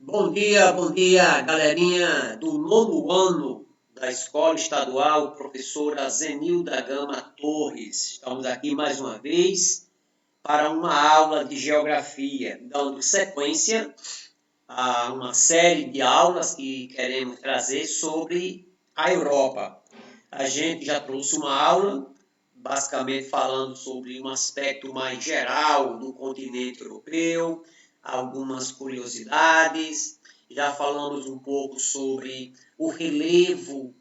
Bom dia, galerinha do nono ano da Escola Estadual Professora Zenilda Gama Torres. Estamos aqui mais uma vez para uma aula de Geografia, dando sequência a uma série de aulas que queremos trazer sobre a Europa. A gente já trouxe uma aula, basicamente falando sobre um aspecto mais geral do continente europeu, algumas curiosidades, já falamos um pouco sobre o relevo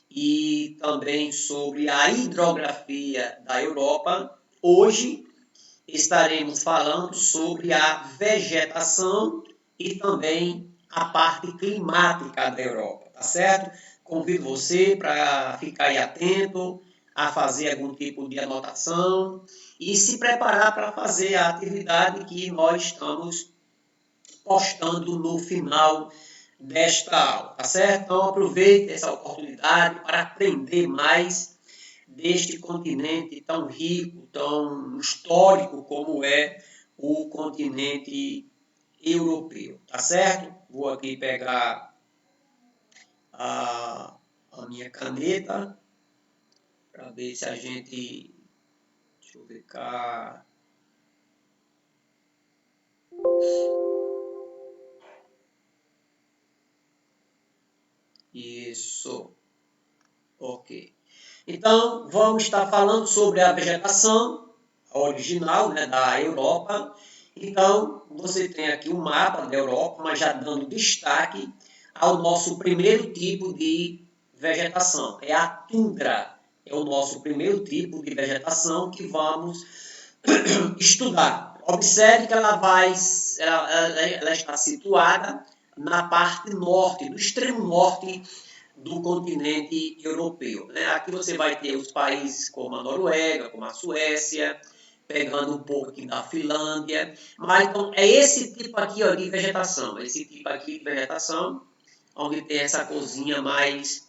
e também sobre a hidrografia da Europa. Hoje estaremos falando sobre a vegetação e também a parte climática da Europa, tá certo? Convido você para ficar aí atento, a fazer algum tipo de anotação e se preparar para fazer a atividade que nós estamos postando no final desta aula, tá certo? Então aproveite essa oportunidade para aprender mais deste continente tão rico, tão histórico como é o continente europeu, tá certo? Vou aqui pegar a minha caneta para ver se a gente... Deixa eu ver cá... Isso. Ok. Então, vamos estar falando sobre a vegetação original, né, da Europa. Então, você tem aqui um mapa da Europa, mas já dando destaque ao nosso primeiro tipo de vegetação. É a tundra. É o nosso primeiro tipo de vegetação que vamos estudar. Observe que ela está situada na parte norte, do extremo norte do continente europeu, né? Aqui você vai ter os países como a Noruega, como a Suécia, pegando um pouco aqui da Finlândia. Mas então é esse tipo aqui ó, de vegetação, esse tipo aqui de vegetação, onde tem essa corzinha mais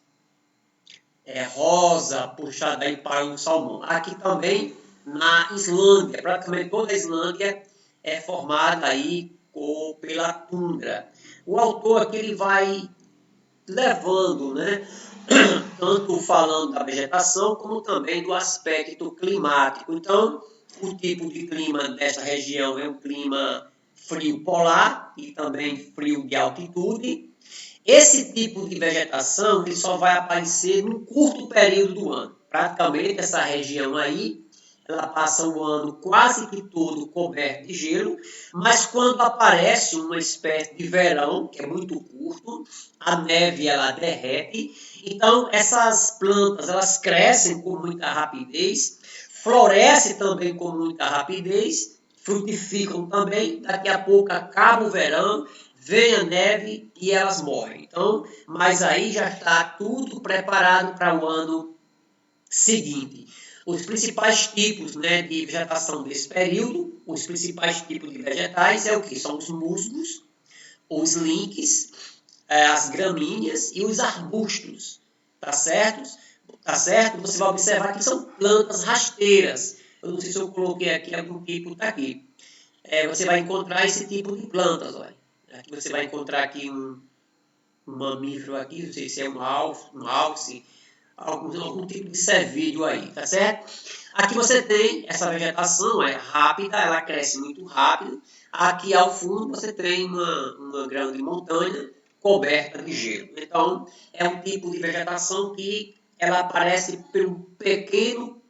rosa, puxada aí para o salmão. Aqui também na Islândia, praticamente toda a Islândia é formada aí pela tundra. O autor aqui ele vai levando, né, tanto falando da vegetação, como também do aspecto climático. Então, o tipo de clima dessa região é um clima frio polar e também frio de altitude. Esse tipo de vegetação ele só vai aparecer num curto período do ano. Praticamente essa região aí, ela passa o ano quase que todo coberto de gelo, mas quando aparece uma espécie de verão, que é muito curto, a neve ela derrete, então essas plantas elas crescem com muita rapidez, florescem também com muita rapidez, frutificam também, daqui a pouco acaba o verão, vem a neve e elas morrem. Então, mas aí já está tudo preparado para o ano seguinte. Os principais tipos, né, de vegetação desse período, os principais tipos de vegetais é o que? São os musgos, os linques, as gramíneas e os arbustos, tá certo? Tá certo? Você vai observar que são plantas rasteiras. Eu não sei se eu coloquei aqui algum tipo, tá aqui. Você vai encontrar esse tipo de plantas, olha. Aqui você vai encontrar aqui um mamífero aqui, não sei se é um alce, algum tipo de cervídeo aí, tá certo? Aqui você tem essa vegetação, é rápida, ela cresce muito rápido. Aqui ao fundo você tem uma grande montanha coberta de gelo. Então, é um tipo de vegetação que ela aparece por um pequeno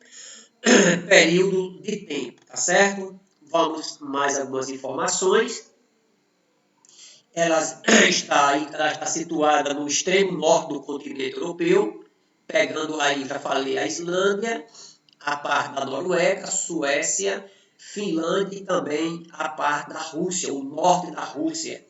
período de tempo, tá certo? Vamos mais algumas informações. Ela está situada no extremo norte do continente europeu, pegando aí, já falei, a Islândia, a parte da Noruega, Suécia, Finlândia e também a parte da Rússia, o norte da Rússia.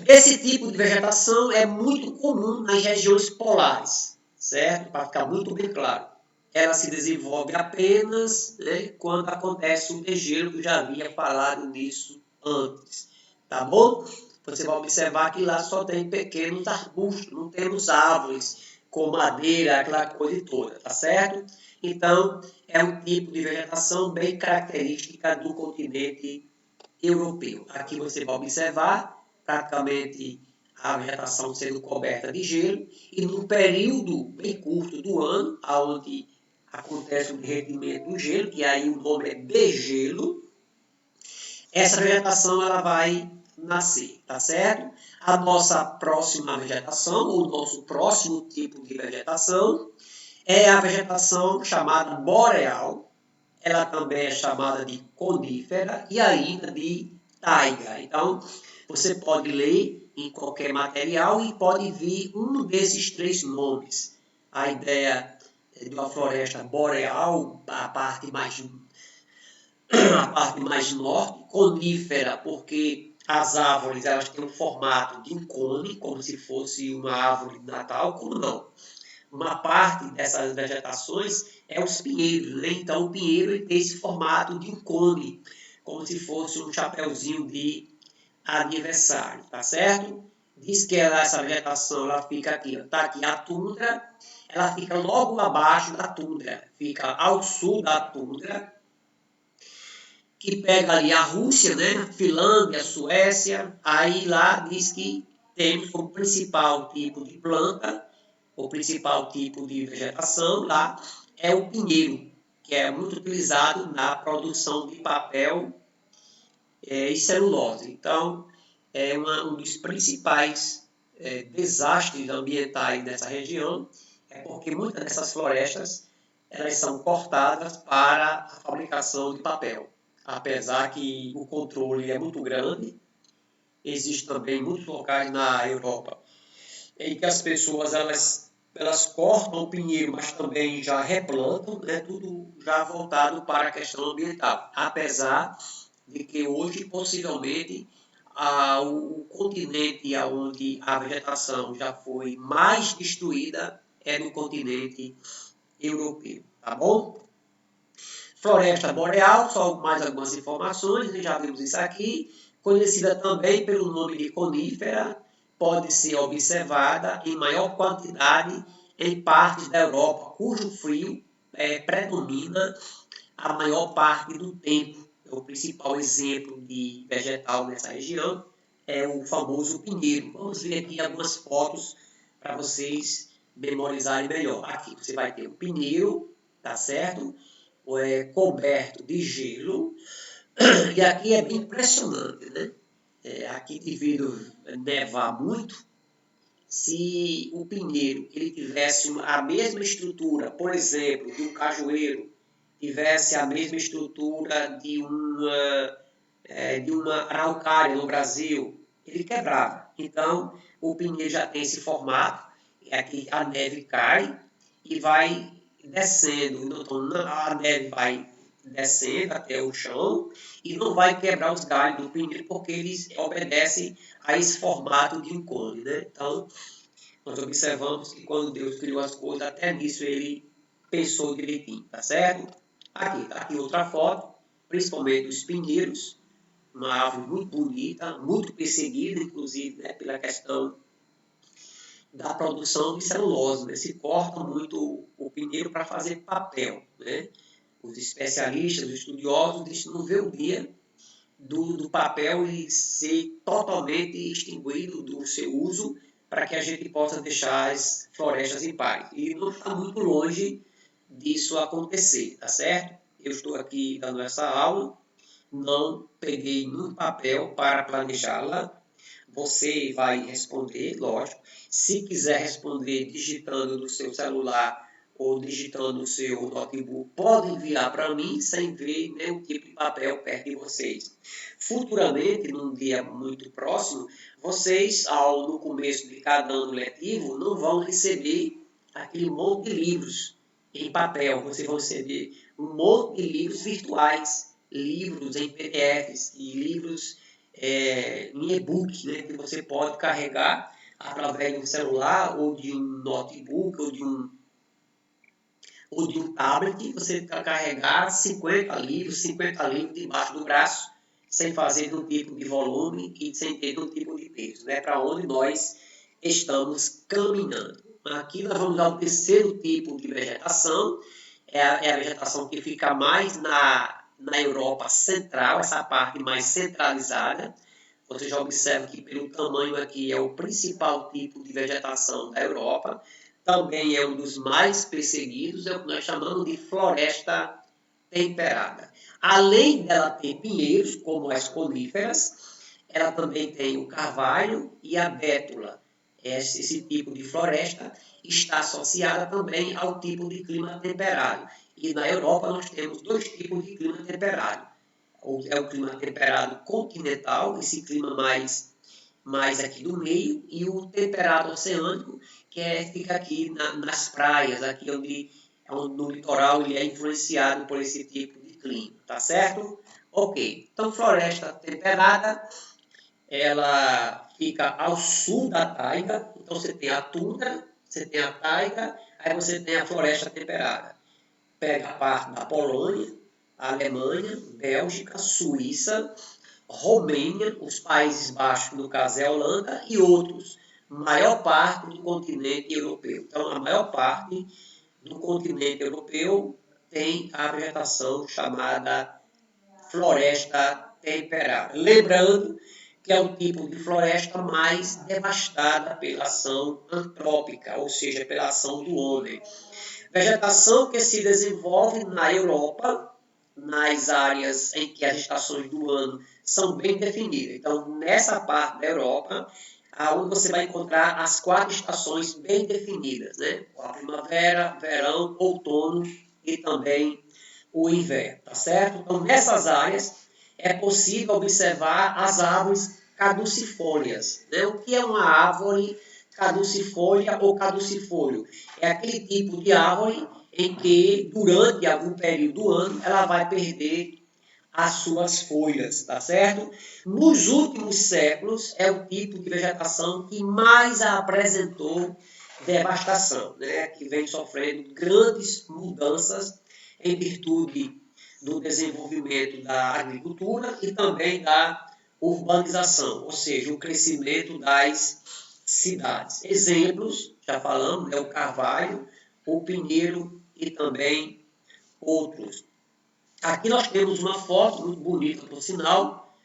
Esse tipo de vegetação é muito comum nas regiões polares, certo? Para ficar muito bem claro. Ela se desenvolve apenas, né, quando acontece o degelo, que eu já havia falado nisso antes. Tá bom? Você vai observar que lá só tem pequenos arbustos, não temos árvores com madeira, aquela coisa toda, tá certo? Então, é um tipo de vegetação bem característica do continente europeu. Aqui você vai observar praticamente a vegetação sendo coberta de gelo, e num período bem curto do ano, onde acontece o derretimento do gelo, que aí o nome é degelo, essa vegetação ela vai nascer, tá certo? A nossa próxima vegetação, o nosso próximo tipo de vegetação, é a vegetação chamada boreal. Ela também é chamada de conífera e ainda de taiga. Então, você pode ler em qualquer material e pode vir um desses três nomes. A ideia de uma floresta boreal, a parte mais norte, conífera, porque as árvores elas têm um formato de um cone, como se fosse uma árvore de Natal, como não. Uma parte dessas vegetações é os pinheiros, né? Então o pinheiro ele tem esse formato de um cone, como se fosse um chapeuzinho de aniversário, tá certo? Diz que essa vegetação ela fica aqui, tá aqui a tundra, ela fica logo abaixo da tundra, fica ao sul da tundra, que pega ali a Rússia, né? Finlândia, Suécia, aí lá diz que temos como principal tipo de planta, o principal tipo de vegetação lá é o pinheiro, que é muito utilizado na produção de papel e celulose. Então, é um dos principais desastres ambientais dessa região, é porque muitas dessas florestas elas são cortadas para a fabricação de papel. Apesar que o controle é muito grande, existe também muitos locais na Europa em que as pessoas elas cortam o pinheiro, mas também já replantam, né, tudo já voltado para a questão ambiental. Apesar de que hoje, possivelmente, o continente onde a vegetação já foi mais destruída é no continente europeu, tá bom? Floresta boreal, só mais algumas informações, já vimos isso aqui, conhecida também pelo nome de conífera, pode ser observada em maior quantidade em partes da Europa, cujo frio predomina a maior parte do tempo. O principal exemplo de vegetal nessa região é o famoso pinheiro. Vamos ver aqui algumas fotos para vocês memorizarem melhor. Aqui você vai ter o pinheiro, tá certo? Coberto de gelo. E aqui é bem impressionante, né? Aqui devido nevar muito, se o pinheiro ele tivesse a mesma estrutura, por exemplo, de um cajueiro, tivesse a mesma estrutura de uma araucária no Brasil, ele quebrava. Então, o pinheiro já tem esse formato, aqui a neve cai e vai descendo. Então, a neve vai descendo até o chão e não vai quebrar os galhos do pinheiro porque eles obedecem a esse formato de um cone, né? Então, nós observamos que quando Deus criou as coisas, até nisso ele pensou direitinho, tá certo? Aqui, tá aqui outra foto, principalmente os pinheiros, uma árvore muito bonita, muito perseguida, inclusive, né, pela questão da produção de celulose, né? Se corta muito o pinheiro para fazer papel, né? Os especialistas, os estudiosos, dizem que não vê o dia do papel e ser totalmente extinguido do seu uso para que a gente possa deixar as florestas em paz. E não está muito longe disso acontecer, tá certo? Eu estou aqui dando essa aula, não peguei nenhum papel para planejá-la. Você vai responder, lógico. Se quiser responder digitando no seu celular ou digitando no seu notebook, pode enviar para mim sem ver nenhum tipo de papel perto de vocês. Futuramente, num dia muito próximo, vocês, no começo de cada ano letivo, não vão receber aquele monte de livros em papel. Vocês vão receber um monte de livros virtuais, livros em PDFs e livros em e-book, né, que você pode carregar através de um celular ou de um notebook ou de um tablet, você carregar 50 livros debaixo do braço, sem fazer nenhum tipo de volume e sem ter nenhum tipo de peso, né, para onde nós estamos caminhando. Aqui nós vamos ao terceiro tipo de vegetação, é a vegetação que fica mais na Europa central, essa parte mais centralizada. Você já observa que pelo tamanho aqui é o principal tipo de vegetação da Europa. Também é um dos mais perseguidos, é o que nós chamamos de floresta temperada. Além dela ter pinheiros, como as coníferas, ela também tem o carvalho e a bétula. Esse tipo de floresta está associada também ao tipo de clima temperado. E na Europa nós temos dois tipos de clima temperado. É o clima temperado continental, esse clima mais aqui do meio, e o temperado oceânico, que fica aqui nas praias, aqui onde no litoral ele é influenciado por esse tipo de clima, tá certo? Ok, então floresta temperada, ela fica ao sul da taiga, então você tem a tundra, você tem a taiga, aí você tem a floresta temperada. Pega a parte da Polônia, Alemanha, Bélgica, Suíça, Romênia, os Países Baixos, no caso é a Holanda, e outros. Maior parte do continente europeu. Então, a maior parte do continente europeu tem a vegetação chamada floresta temperada. Lembrando que é o tipo de floresta mais devastada pela ação antrópica, ou seja, pela ação do homem. Vegetação que se desenvolve na Europa, nas áreas em que as estações do ano são bem definidas. Então, nessa parte da Europa, onde você vai encontrar as 4 estações bem definidas, né? A primavera, verão, outono e também o inverno, tá certo? Então, nessas áreas é possível observar as árvores caducifólias, né? O que é uma árvore caducifólia ou caducifólio? É aquele tipo de árvore em que, durante algum período do ano, ela vai perder as suas folhas, tá certo? Nos últimos séculos, é o tipo de vegetação que mais apresentou devastação, né? Que vem sofrendo grandes mudanças em virtude do desenvolvimento da agricultura e também da urbanização, ou seja, o crescimento das cidades. Exemplos, já falamos, é o carvalho, o pinheiro e também outros. Aqui nós temos uma foto muito bonita, por sinal,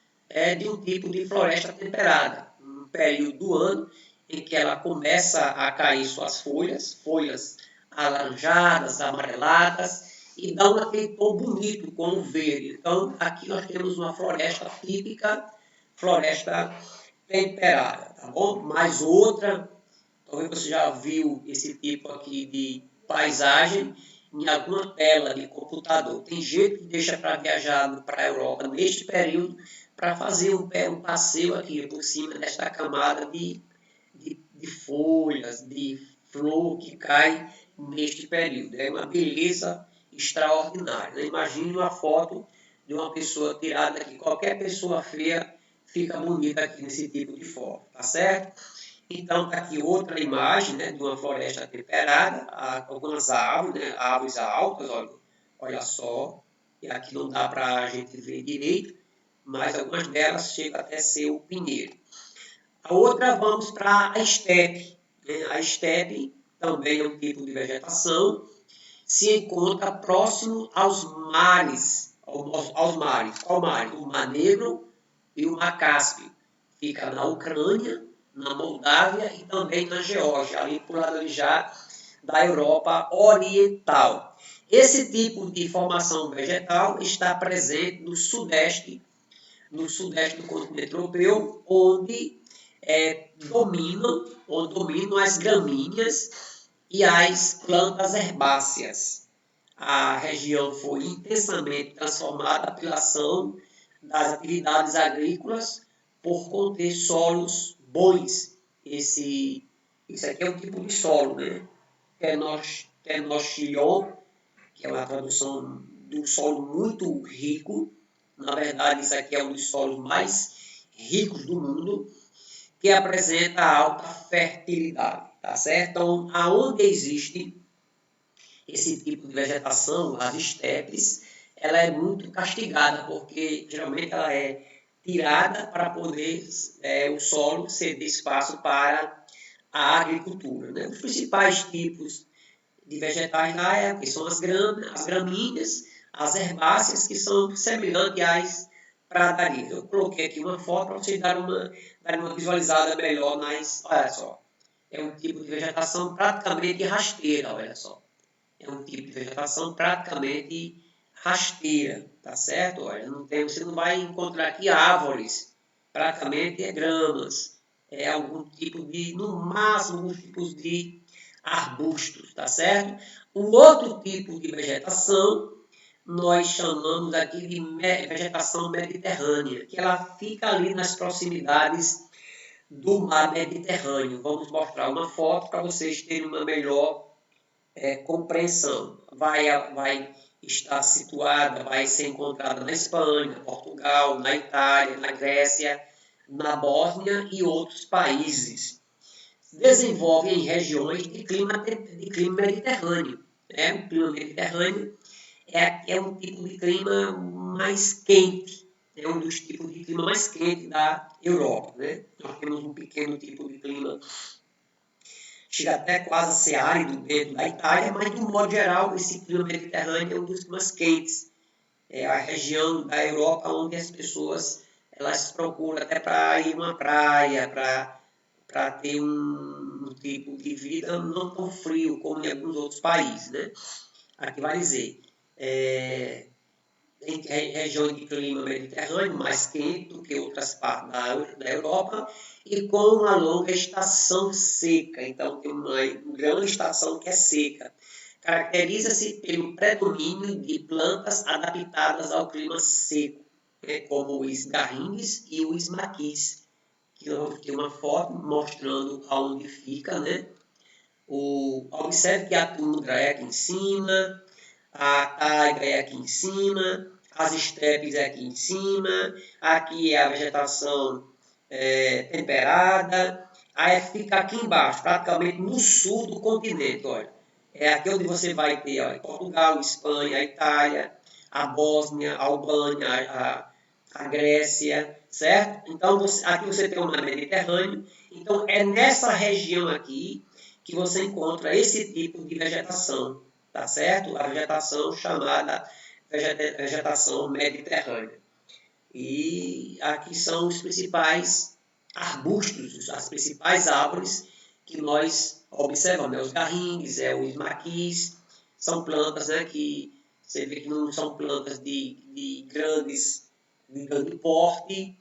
de um tipo de floresta temperada, um período do ano em que ela começa a cair suas folhas alaranjadas, amareladas, e dá aquele tom bonito com o verde. Então, aqui nós temos uma floresta típica, floresta temperada, tá bom? Mais outra, talvez você já viu esse tipo aqui de paisagem em alguma tela de computador. Tem gente que deixa para viajar para a Europa neste período para fazer um passeio aqui por cima desta camada de folhas, de flor que cai neste período. É uma beleza extraordinária. Imagine uma foto de uma pessoa tirada aqui. Qualquer pessoa feia fica bonita aqui nesse tipo de foto, tá certo? Então, está aqui outra imagem, né, de uma floresta temperada, algumas árvores, né, árvores altas, olha só, e aqui não dá para a gente ver direito, mas algumas delas chegam até ser o pinheiro. A outra, vamos para a estepe. Né? A estepe também é um tipo de vegetação, se encontra próximo aos mares. Qual mar? O Mar Negro e o Mar Cáspio. Fica na Ucrânia, na Moldávia e também na Geórgia, ali por lado já da Europa Oriental. Esse tipo de formação vegetal está presente no sudeste do continente europeu, onde dominam as gramíneas e as plantas herbáceas. A região foi intensamente transformada pela ação das atividades agrícolas por conter solos bons. Isso aqui é um tipo de solo, né? Tenochtitlan, que é uma tradução de um solo muito rico. Na verdade, isso aqui é um dos solos mais ricos do mundo, que apresenta alta fertilidade, tá certo? Então, aonde existe esse tipo de vegetação, as estepes, ela é muito castigada, porque geralmente ela é tirada para poder o solo ceder espaço para a agricultura. Né? Os principais tipos de vegetais lá são as gramíneas, as herbáceas, que são semelhantes pradarias. Eu coloquei aqui uma foto para vocês darem uma visualizada melhor nas... Olha só, é um tipo de vegetação praticamente rasteira, olha só. É um tipo de vegetação praticamente rasteira, tá certo? Olha, você não vai encontrar aqui árvores, praticamente é gramas, é algum tipo de, no máximo, alguns tipos de arbustos, tá certo? O outro tipo de vegetação nós chamamos aqui de vegetação mediterrânea, que ela fica ali nas proximidades do mar Mediterrâneo. Vamos mostrar uma foto para vocês terem uma melhor compreensão. Vai estar situada, vai ser encontrada na Espanha, Portugal, na Itália, na Grécia, na Bósnia e outros países. Desenvolve em regiões de clima mediterrâneo. O clima mediterrâneo é um tipo de clima mais quente, é um dos tipos de clima mais quente da Europa. Né? Nós temos um pequeno tipo de clima, chega até quase a ser árido dentro da Itália, mas de um modo geral esse clima mediterrâneo é um dos climas quentes. É a região da Europa onde as pessoas elas procuram até para ir a uma praia, para ter um tipo de vida não tão frio como em alguns outros países. Né? Aqui vai dizer, em regiões de clima mediterrâneo, mais quente do que outras partes da Europa, e com uma longa estação seca. Então, tem uma grande estação que é seca. Caracteriza-se pelo predomínio de plantas adaptadas ao clima seco, como os garrinhos e os maquis, que nós vamos ter uma foto mostrando aonde fica, né? Observe que a tundra é aqui em cima, a taiga é aqui em cima, as estepes é aqui em cima, aqui é a vegetação temperada, aí fica aqui embaixo, praticamente no sul do continente, olha. É aqui onde você vai ter, olha, Portugal, Espanha, a Itália, a Bósnia, a Albânia, a Grécia, certo? Então, aqui você tem o mar Mediterrâneo. Então, é nessa região aqui que você encontra esse tipo de vegetação, tá certo? A vegetação chamada vegetação mediterrânea. E aqui são os principais arbustos, as principais árvores que nós observamos. Os garrinhos, os maquis, são plantas, né, que você vê que não são plantas de grande porte.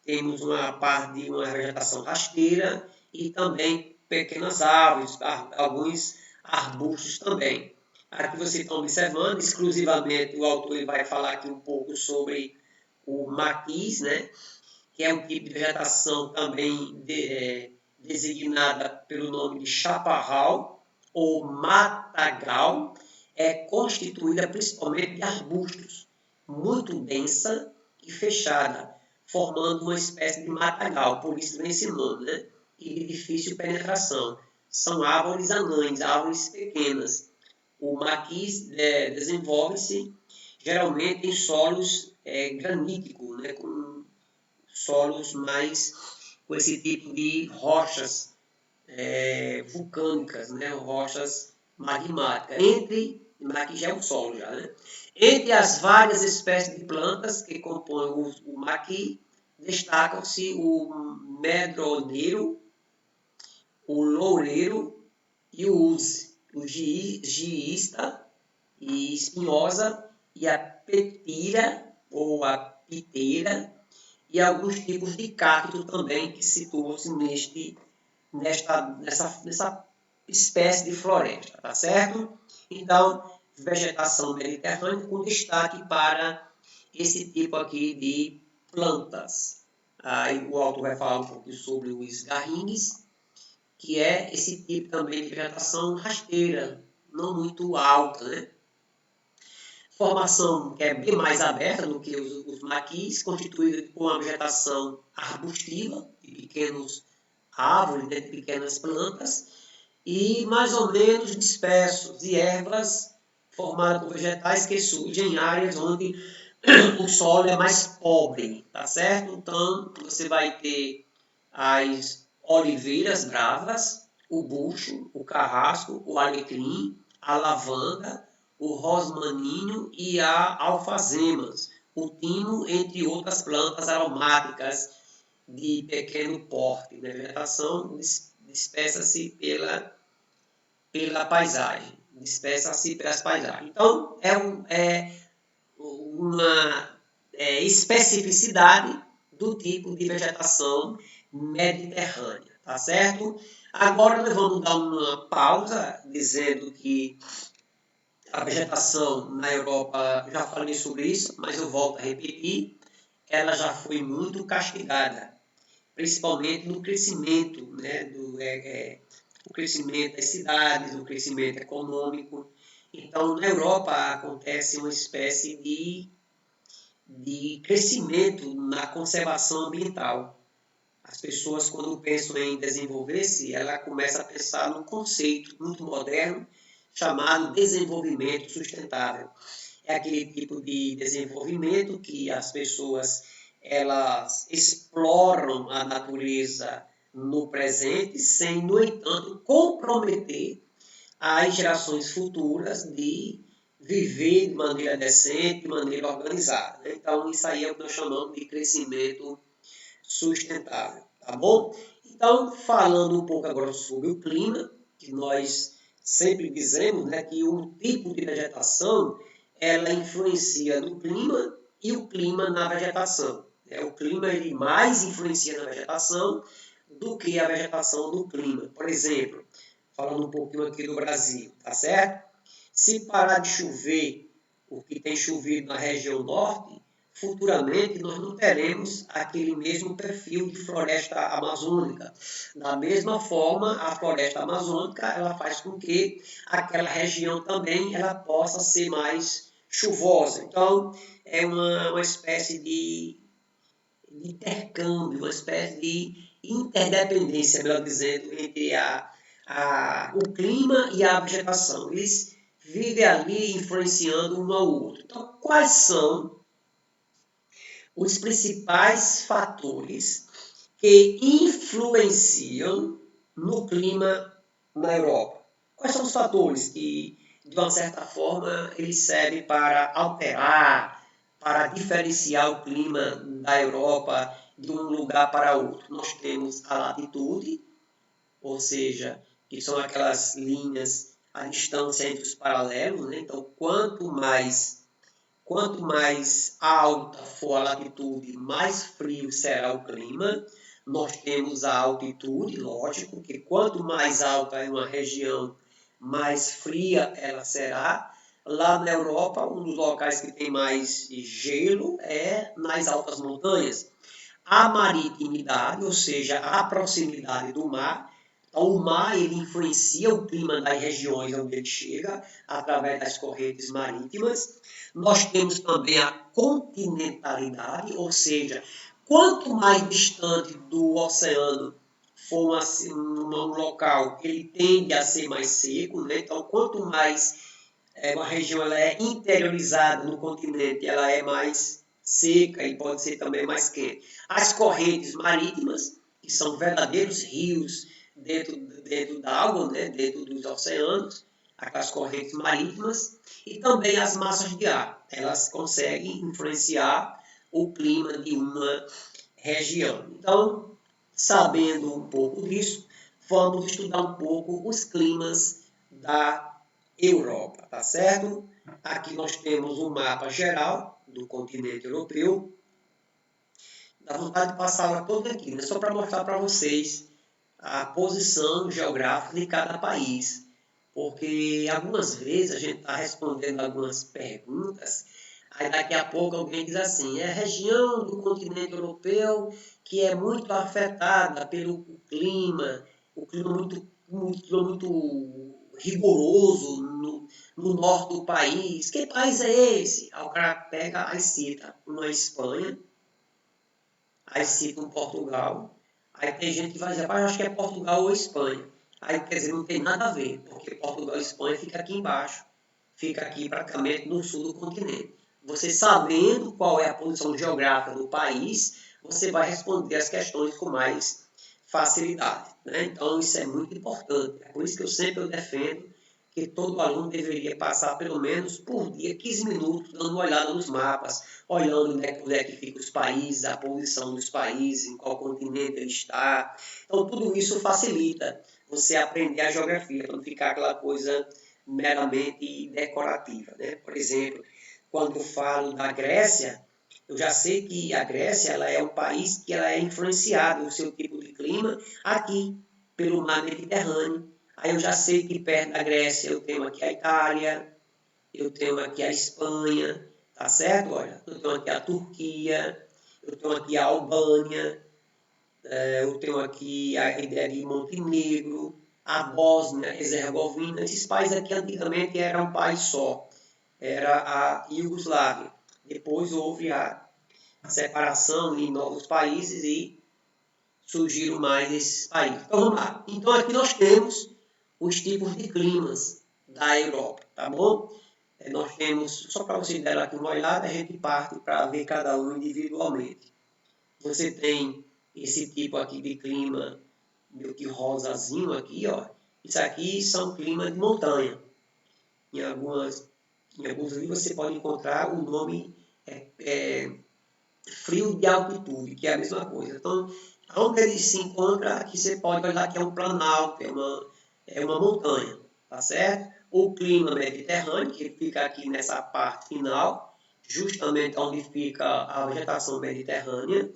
Temos uma parte de uma vegetação rasteira e também pequenas árvores, alguns arbustos também. Aqui vocês estão observando, exclusivamente o autor vai falar aqui um pouco sobre o maquis, né, que é um tipo de vegetação também designada pelo nome de chaparral ou matagal, é constituída principalmente de arbustos, muito densa e fechada, formando uma espécie de matagal, por isso vem esse nome, né? E de difícil penetração. São árvores anãs, árvores pequenas. O maquis desenvolve-se geralmente em solos graníticos, né? Com solos mais com esse tipo de rochas vulcânicas, né? Rochas magmáticas. Aqui já é um solo já, né? Entre as várias espécies de plantas que compõem o maqui, destacam-se o medroneiro, o loureiro e o uze, o giista e espinhosa e a petira ou a piteira e alguns tipos de cacto também que situam-se nessa espécie de floresta, tá certo? Então, vegetação mediterrânea com destaque para esse tipo aqui de plantas. Aí o autor vai falar um pouco sobre os garrinhos, que é esse tipo também de vegetação rasteira, não muito alta, né? Formação que é bem mais aberta do que os maquis, constituída por uma vegetação arbustiva, de pequenos árvores, de pequenas plantas, e mais ou menos dispersos, de ervas formadas por vegetais que surgem em áreas onde o solo é mais pobre, tá certo? Então, você vai ter as oliveiras bravas, o bucho, o carrasco, o alecrim, a lavanda, o rosmaninho e a alfazemas, o timo, entre outras plantas aromáticas de pequeno porte. A vegetação dispersa-se pela paisagem, dispersa-se pelas paisagens. Então, é uma especificidade do tipo de vegetação mediterrânea, tá certo? Agora nós vamos dar uma pausa, dizendo que a vegetação na Europa, já falei sobre isso, mas eu volto a repetir, ela já foi muito castigada, principalmente no crescimento, né, o crescimento das cidades, o crescimento econômico. Então, na Europa acontece uma espécie de crescimento na conservação ambiental. As pessoas, quando pensam em desenvolver-se, ela começa a pensar num conceito muito moderno chamado desenvolvimento sustentável. É aquele tipo de desenvolvimento que as pessoas elas exploram a natureza no presente, sem, no entanto, comprometer as gerações futuras de viver de maneira decente, de maneira organizada. Então, isso aí é o que nós chamamos de crescimento sustentável, tá bom? Então, falando um pouco agora sobre o clima, que nós sempre dizemos, né, que um tipo de vegetação, ela influencia no clima e o clima na vegetação. O clima ele mais influencia na vegetação do que a vegetação no clima. Por exemplo, falando um pouquinho aqui do Brasil, tá certo? Se parar de chover, o que tem chovido na região norte, futuramente nós não teremos aquele mesmo perfil de floresta amazônica. Da mesma forma, a floresta amazônica ela faz com que aquela região também ela possa ser mais chuvosa. Então, é uma espécie de intercâmbio, uma espécie de interdependência, melhor dizendo, entre o clima e a vegetação. Eles vivem ali influenciando um ao outro. Então, quais são os principais fatores que influenciam no clima na Europa? Quais são os fatores que, de uma certa forma, eles servem para alterar, para diferenciar o clima da Europa de um lugar para outro? Nós temos a latitude, ou seja, que são aquelas linhas, a distância entre os paralelos, né? Então, quanto mais alta for a latitude, mais frio será o clima. Nós temos a altitude, lógico, que quanto mais alta é uma região, mais fria ela será. Lá na Europa, um dos locais que tem mais gelo é nas altas montanhas. A maritimidade, ou seja, a proximidade do mar. Então, o mar ele influencia o clima das regiões onde ele chega, através das correntes marítimas. Nós temos também a continentalidade, ou seja, quanto mais distante do oceano for um local, ele tende a ser mais seco, né? Então, quanto mais uma região ela é interiorizada no continente, ela é mais seca e pode ser também mais quente. As correntes marítimas, que são verdadeiros rios dentro da água, né? Dentro dos oceanos, aquelas correntes marítimas, e também as massas de ar. Elas conseguem influenciar o clima de uma região. Então, sabendo um pouco disso, vamos estudar um pouco os climas da Europa, tá certo? Aqui nós temos um mapa geral do continente europeu. Dá vontade de passar a aula toda aqui, né? Só para mostrar para vocês a posição geográfica de cada país. Porque algumas vezes a gente está respondendo algumas perguntas, aí daqui a pouco alguém diz assim, é a região do continente europeu que é muito afetada pelo clima, o clima muito rigoroso no norte do país. Que país é esse? Aí o cara pega e cita uma Espanha, aí cita um Portugal, aí tem gente que vai dizer, eu acho que é Portugal ou Espanha. Aí, quer dizer, não tem nada a ver, porque Portugal e Espanha fica aqui embaixo, fica aqui praticamente no sul do continente. Você sabendo qual é a posição geográfica do país, você vai responder as questões com mais facilidade, né? Então, isso é muito importante. É por isso que eu sempre defendo que todo aluno deveria passar pelo menos por dia 15 minutos dando uma olhada nos mapas, olhando onde é que ficam os países, a posição dos países, em qual continente ele está. Então, tudo isso facilita você aprender a geografia, para não ficar aquela coisa meramente decorativa, né? Por exemplo, quando eu falo da Grécia, eu já sei que a Grécia ela é um país que ela é influenciado no seu tipo de clima aqui pelo mar Mediterrâneo. Aí eu já sei que perto da Grécia eu tenho aqui a Itália, eu tenho aqui a Espanha, tá certo? Olha, eu tenho aqui a Turquia, eu tenho aqui a Albânia, eu tenho aqui a ideia de Montenegro, a Bósnia, Herzegovina. Esses países aqui antigamente eram um país só, era a Iugoslávia. Depois houve a separação em novos países e surgiram mais esses países. Então vamos lá. Então aqui nós temos os tipos de climas da Europa, tá bom? Nós temos, só para vocês darem aqui uma olhada, a gente parte para ver cada um individualmente. Você tem esse tipo aqui de clima, meio que rosazinho aqui, ó. Isso aqui são climas de montanha. Em alguns livros você pode encontrar o nome frio de altitude, que é a mesma coisa. Então, onde ele se encontra, aqui você pode olhar que é um planalto, é uma montanha, tá certo? O clima mediterrâneo, que fica aqui nessa parte final, justamente onde fica a vegetação mediterrânea.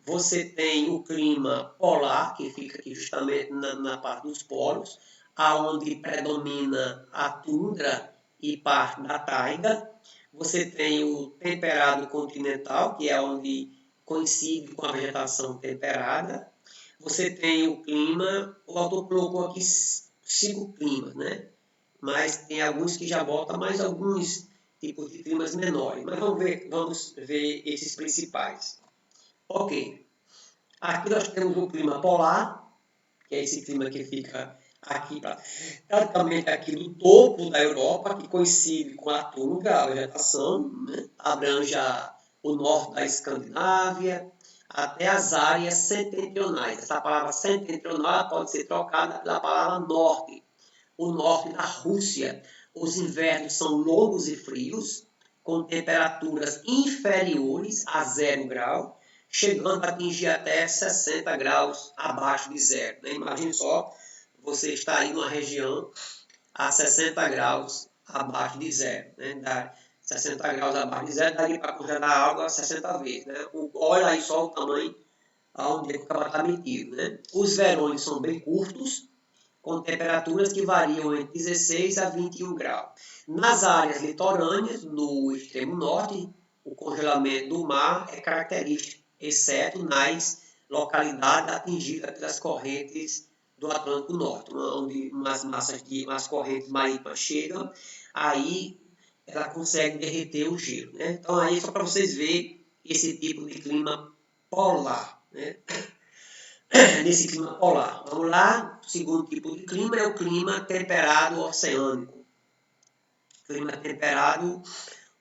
Você tem o clima polar, que fica aqui justamente na parte dos polos, aonde predomina a tundra e parte da taiga. Você tem o temperado continental, que é onde coincide com a vegetação temperada. Você tem o clima, o autor colocou aqui 5 climas, né? Mas tem alguns que já botam mais alguns tipos de climas menores. Mas vamos ver esses principais. Ok. Aqui nós temos o clima polar, que é esse clima que fica aqui, praticamente aqui no topo da Europa, que coincide com a tundra, a vegetação, né? Abrange o norte da Escandinávia, até as áreas setentrionais. Essa palavra setentrional pode ser trocada pela palavra norte. O norte da Rússia, os invernos são longos e frios, com temperaturas inferiores a 0 grau, chegando a atingir até 60 graus abaixo de zero. Né? Imagine só, você está aí numa região a 60 graus abaixo de zero. Né? 60 graus abaixo de zero, daria para congelar a água 60 vezes. Né? Olha aí só o tamanho onde é que o cara está metido. Né? Os verões são bem curtos, com temperaturas que variam entre 16 a 21 graus. Nas áreas litorâneas, no extremo norte, o congelamento do mar é característico, exceto nas localidades atingidas pelas correntes do Atlântico Norte, onde umas correntes marítimas chegam, aí ela consegue derreter o gelo. Né? Então, aí só para vocês verem esse tipo de clima polar. Né? Nesse clima polar. Vamos lá, o segundo tipo de clima é o clima temperado oceânico. Clima temperado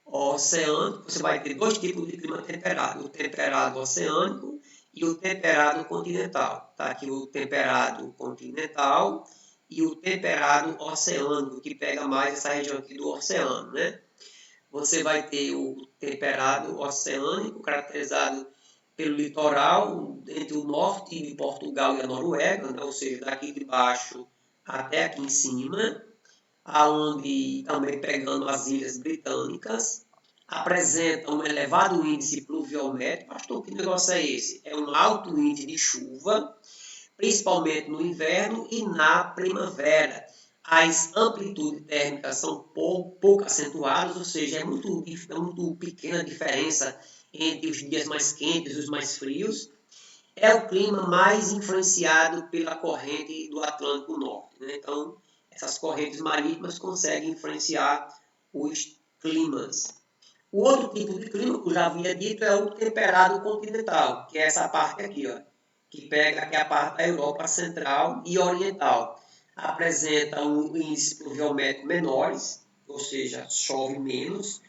oceânico, você vai ter dois tipos de clima temperado, o temperado oceânico e o temperado continental. Tá aqui o temperado continental e o temperado oceânico, que pega mais essa região aqui do oceano, né? Você vai ter o temperado oceânico, caracterizado pelo litoral entre o norte de Portugal e a Noruega, né? Ou seja, daqui de baixo até aqui em cima, aonde também pegando as ilhas britânicas, apresenta um elevado índice pluviométrico. Pastor, que negócio é esse? É um alto índice de chuva, principalmente no inverno e na primavera. As amplitudes térmicas são pouco acentuadas, ou seja, é muito pequena a diferença entre os dias mais quentes e os mais frios. É o clima mais influenciado pela corrente do Atlântico Norte. Né? Então, essas correntes marítimas conseguem influenciar os climas. O outro tipo de clima, que eu já havia dito, é o temperado continental, que é essa parte aqui, ó, que pega aqui a parte da Europa Central e Oriental. Apresenta um índice pluviométrico menores, ou seja, chove menos,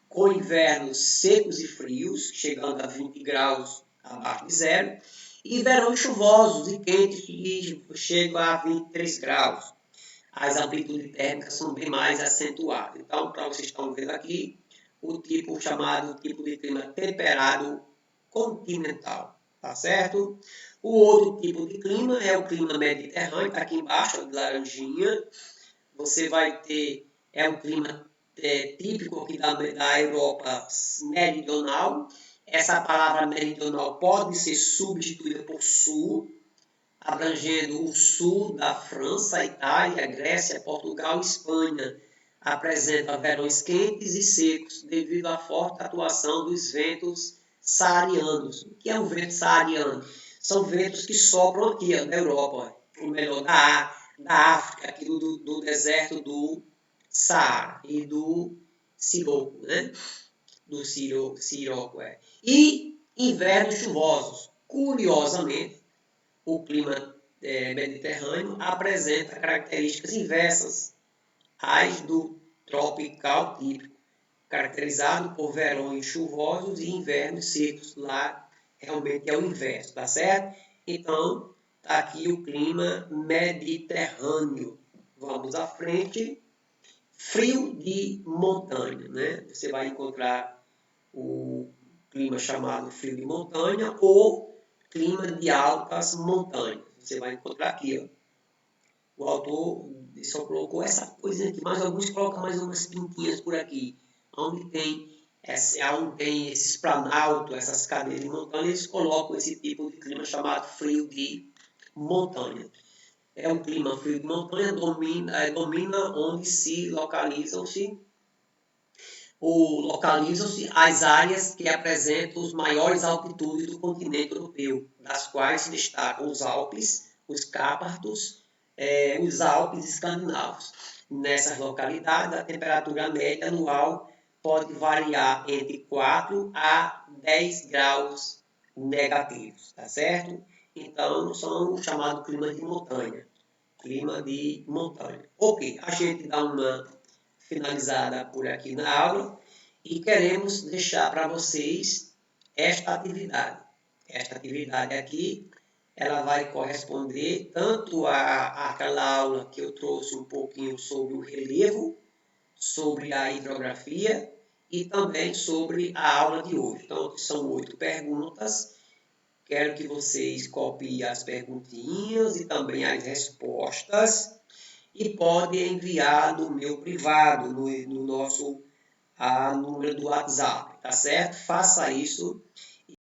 com invernos secos e frios, chegando a 20 graus abaixo de zero, e verões chuvosos e quentes que chegam a 23 graus. as amplitudes térmicas são bem mais acentuadas. Então, para vocês estão vendo aqui, o tipo chamado tipo de clima temperado continental, tá certo? O outro tipo de clima é o clima mediterrâneo, está aqui embaixo, de laranjinha. Você vai ter, é um clima típico aqui da Europa meridional. Essa palavra meridional pode ser substituída por sul, abrangendo o sul da França, Itália, Grécia, Portugal e Espanha. Apresenta verões quentes e secos devido à forte atuação dos ventos saarianos. O que é um vento saariano? São ventos que sopram aqui na Europa, ou melhor, da África, aqui do deserto do Saara e do Siroco, né? Do Siroco, E invernos chuvosos. Curiosamente, o clima mediterrâneo apresenta características inversas às do tropical típico, caracterizado por verões chuvosos e invernos secos. Lá realmente é o inverso, tá certo? Então, está aqui o clima mediterrâneo. Vamos à frente. Frio de montanha, né? Você vai encontrar o clima chamado frio de montanha ou clima de altas montanhas. Você vai encontrar aqui, ó. O autor só colocou essa coisinha aqui, mas alguns colocam mais umas pintinhas por aqui. Onde tem esses planaltos, essas cadeias de montanha, eles colocam esse tipo de clima chamado frio de montanha. É um clima frio de montanha, domina onde se localizam-se as áreas que apresentam os maiores altitudes do continente europeu, das quais se destacam os Alpes, os Cárpatos, os Alpes escandinavos. Nessas localidades, a temperatura média anual pode variar entre 4 a 10 graus negativos, tá certo? Então, são o chamado clima de montanha. Clima de montanha. Ok, a gente dá uma finalizada por aqui na aula e queremos deixar para vocês esta atividade. Esta atividade aqui, ela vai corresponder tanto àquela aula que eu trouxe um pouquinho sobre o relevo, sobre a hidrografia e também sobre a aula de hoje. Então, são 8 perguntas. Quero que vocês copiem as perguntinhas e também as respostas e podem enviar no meu privado, no nosso número do WhatsApp, tá certo? Faça isso